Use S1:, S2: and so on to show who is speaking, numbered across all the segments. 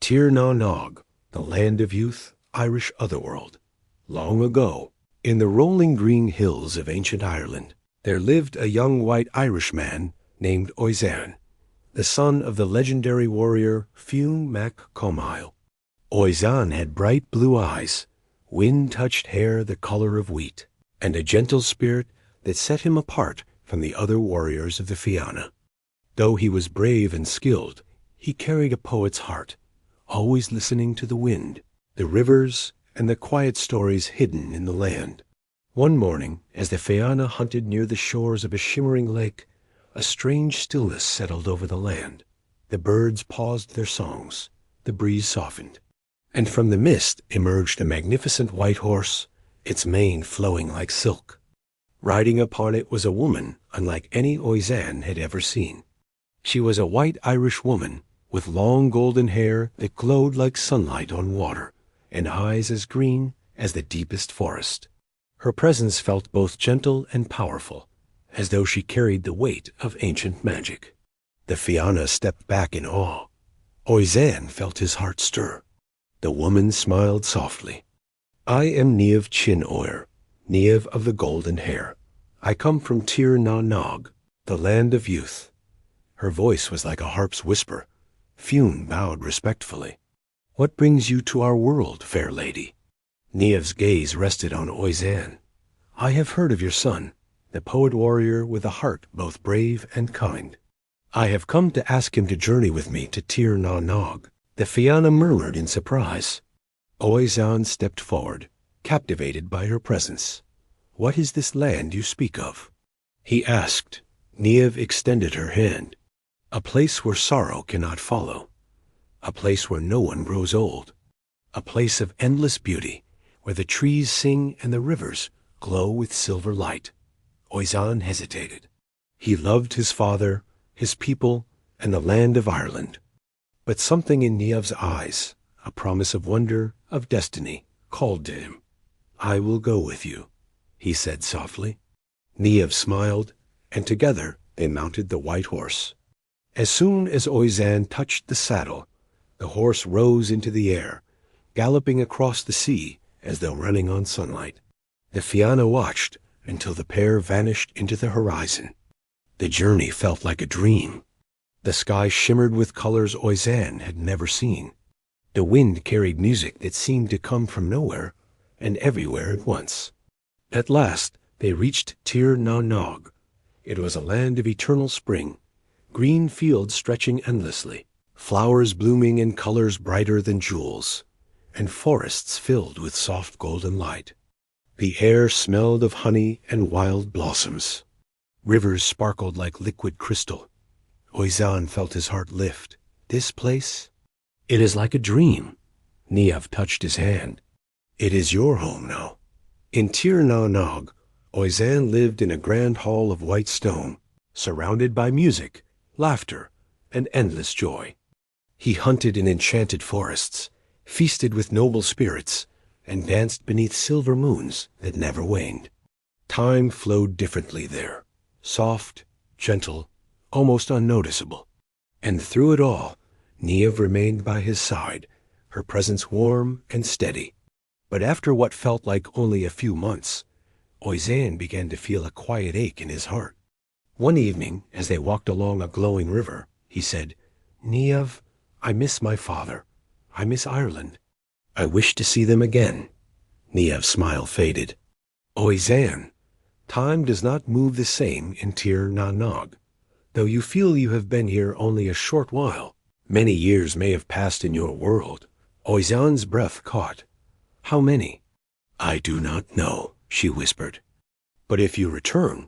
S1: Tir na Nog, the land of youth, Irish Otherworld. Long ago, in the rolling green hills of ancient Ireland, there lived a young white Irish man named Oisean, the son of the legendary warrior Fionn mac Comhail. Oisean had bright blue eyes, wind-touched hair the color of wheat, and a gentle spirit that set him apart from the other warriors of the Fianna. Though he was brave and skilled, he carried a poet's heart, always listening to the wind, the rivers, and the quiet stories hidden in the land. One morning, as the Fianna hunted near the shores of a shimmering lake, a strange stillness settled over the land. The birds paused their songs, the breeze softened, and from the mist emerged a magnificent white horse, its mane flowing like silk. Riding upon it was a woman unlike any Oisean had ever seen. She was a white Irish woman, with long golden hair that glowed like sunlight on water, and eyes as green as the deepest forest. Her presence felt both gentle and powerful, as though she carried the weight of ancient magic. The Fianna stepped back in awe. Oisean felt his heart stir. The woman smiled softly. "I am Niamh Chin Oir, Niamh of the golden hair. I come from Tir na Nog, the land of youth." Her voice was like a harp's whisper. Fionn bowed respectfully. "What brings you to our world, fair lady?" Niamh's gaze rested on Oisean. "I have heard of your son, the poet-warrior with a heart both brave and kind. I have come to ask him to journey with me to Tir na Nog." The Fianna murmured in surprise. Oisean stepped forward, captivated by her presence. "What is this land you speak of?" he asked. Niamh extended her hand. "A place where sorrow cannot follow. A place where no one grows old. A place of endless beauty, where the trees sing and the rivers glow with silver light." Oisean hesitated. He loved his father, his people, and the land of Ireland. But something in Niamh's eyes, a promise of wonder, of destiny, called to him. "I will go with you," he said softly. Niamh smiled, and together they mounted the white horse. As soon as Oisean touched the saddle, the horse rose into the air, galloping across the sea as though running on sunlight. The Fianna watched until the pair vanished into the horizon. The journey felt like a dream. The sky shimmered with colors Oisean had never seen. The wind carried music that seemed to come from nowhere and everywhere at once. At last they reached Tir na Nog. It was a land of eternal spring, green fields stretching endlessly, flowers blooming in colors brighter than jewels, and forests filled with soft golden light. The air smelled of honey and wild blossoms. Rivers sparkled like liquid crystal. Oisean felt his heart lift. "This place? It is like a dream." Niamh touched his hand. "It is your home now." In Tir na Nog, Oisean lived in a grand hall of white stone, surrounded by music, laughter, and endless joy. He hunted in enchanted forests, feasted with noble spirits, and danced beneath silver moons that never waned. Time flowed differently there, soft, gentle, almost unnoticeable. And through it all, Niamh remained by his side, her presence warm and steady. But after what felt like only a few months, Oisean began to feel a quiet ache in his heart. One evening, as they walked along a glowing river, he said, "Niamh, I miss my father. I miss Ireland. I wish to see them again." Niamh's smile faded. "Oisean, time does not move the same in Tir na Nog. Though you feel you have been here only a short while, many years may have passed in your world." Oisean's breath caught. "How many?" "I do not know," she whispered. "But if you return,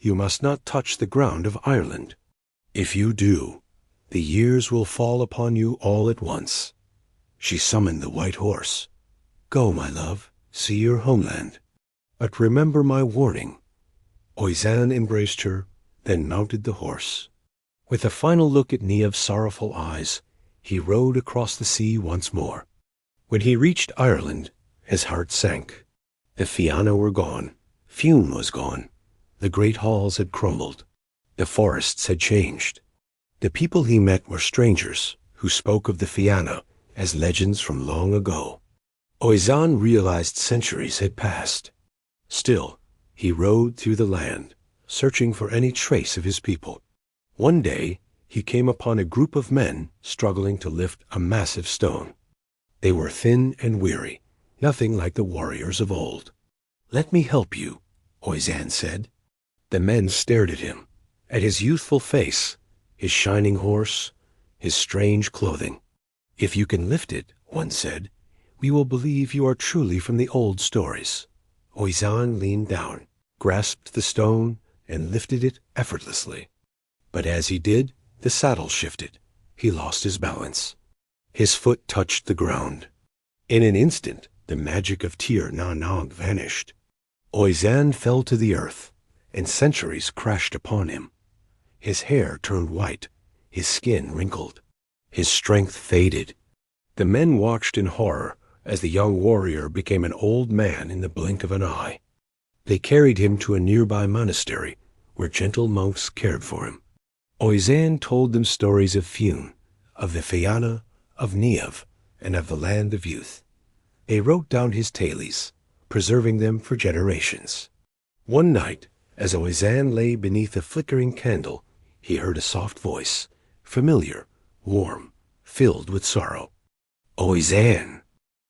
S1: you must not touch the ground of Ireland. If you do, the years will fall upon you all at once." She summoned the white horse. "Go, my love, see your homeland. But remember my warning." Oisean embraced her, then mounted the horse. With a final look at Niamh's sorrowful eyes, he rode across the sea once more. When he reached Ireland, his heart sank. The Fianna were gone. Fionn was gone. The great halls had crumbled. The forests had changed. The people he met were strangers who spoke of the Fianna as legends from long ago. Oizan realized centuries had passed. Still, he rode through the land, searching for any trace of his people. One day, he came upon a group of men struggling to lift a massive stone. They were thin and weary, nothing like the warriors of old. "Let me help you," Oizan said. The men stared at him, at his youthful face, his shining horse, his strange clothing. "If you can lift it," one said, "we will believe you are truly from the old stories." Oizan leaned down, grasped the stone, and lifted it effortlessly. But as he did, the saddle shifted. He lost his balance. His foot touched the ground. In an instant, the magic of Tir Na Nog vanished. Oizan fell to the earth, and centuries crashed upon him. His hair turned white, his skin wrinkled. His strength faded. The men watched in horror as the young warrior became an old man in the blink of an eye. They carried him to a nearby monastery, where gentle monks cared for him. Oizan told them stories of Fune, of the Fianna, of Niamh, and of the Land of Youth. They wrote down his tales, preserving them for generations. One night, as Oizan lay beneath a flickering candle, he heard a soft voice, familiar, warm, filled with sorrow. "Oizan!"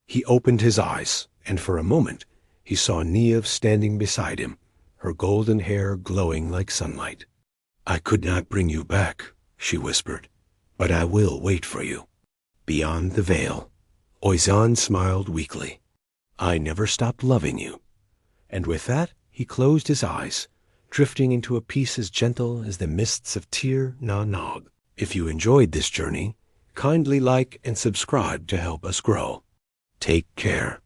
S1: He opened his eyes, and for a moment he saw Niamh standing beside him, her golden hair glowing like sunlight. "I could not bring you back," she whispered, "but I will wait for you." Beyond the veil, Oizan smiled weakly. "I never stopped loving you." And with that, he closed his eyes, drifting into a peace as gentle as the mists of Tir Na Nog. If you enjoyed this journey, kindly like and subscribe to help us grow. Take care.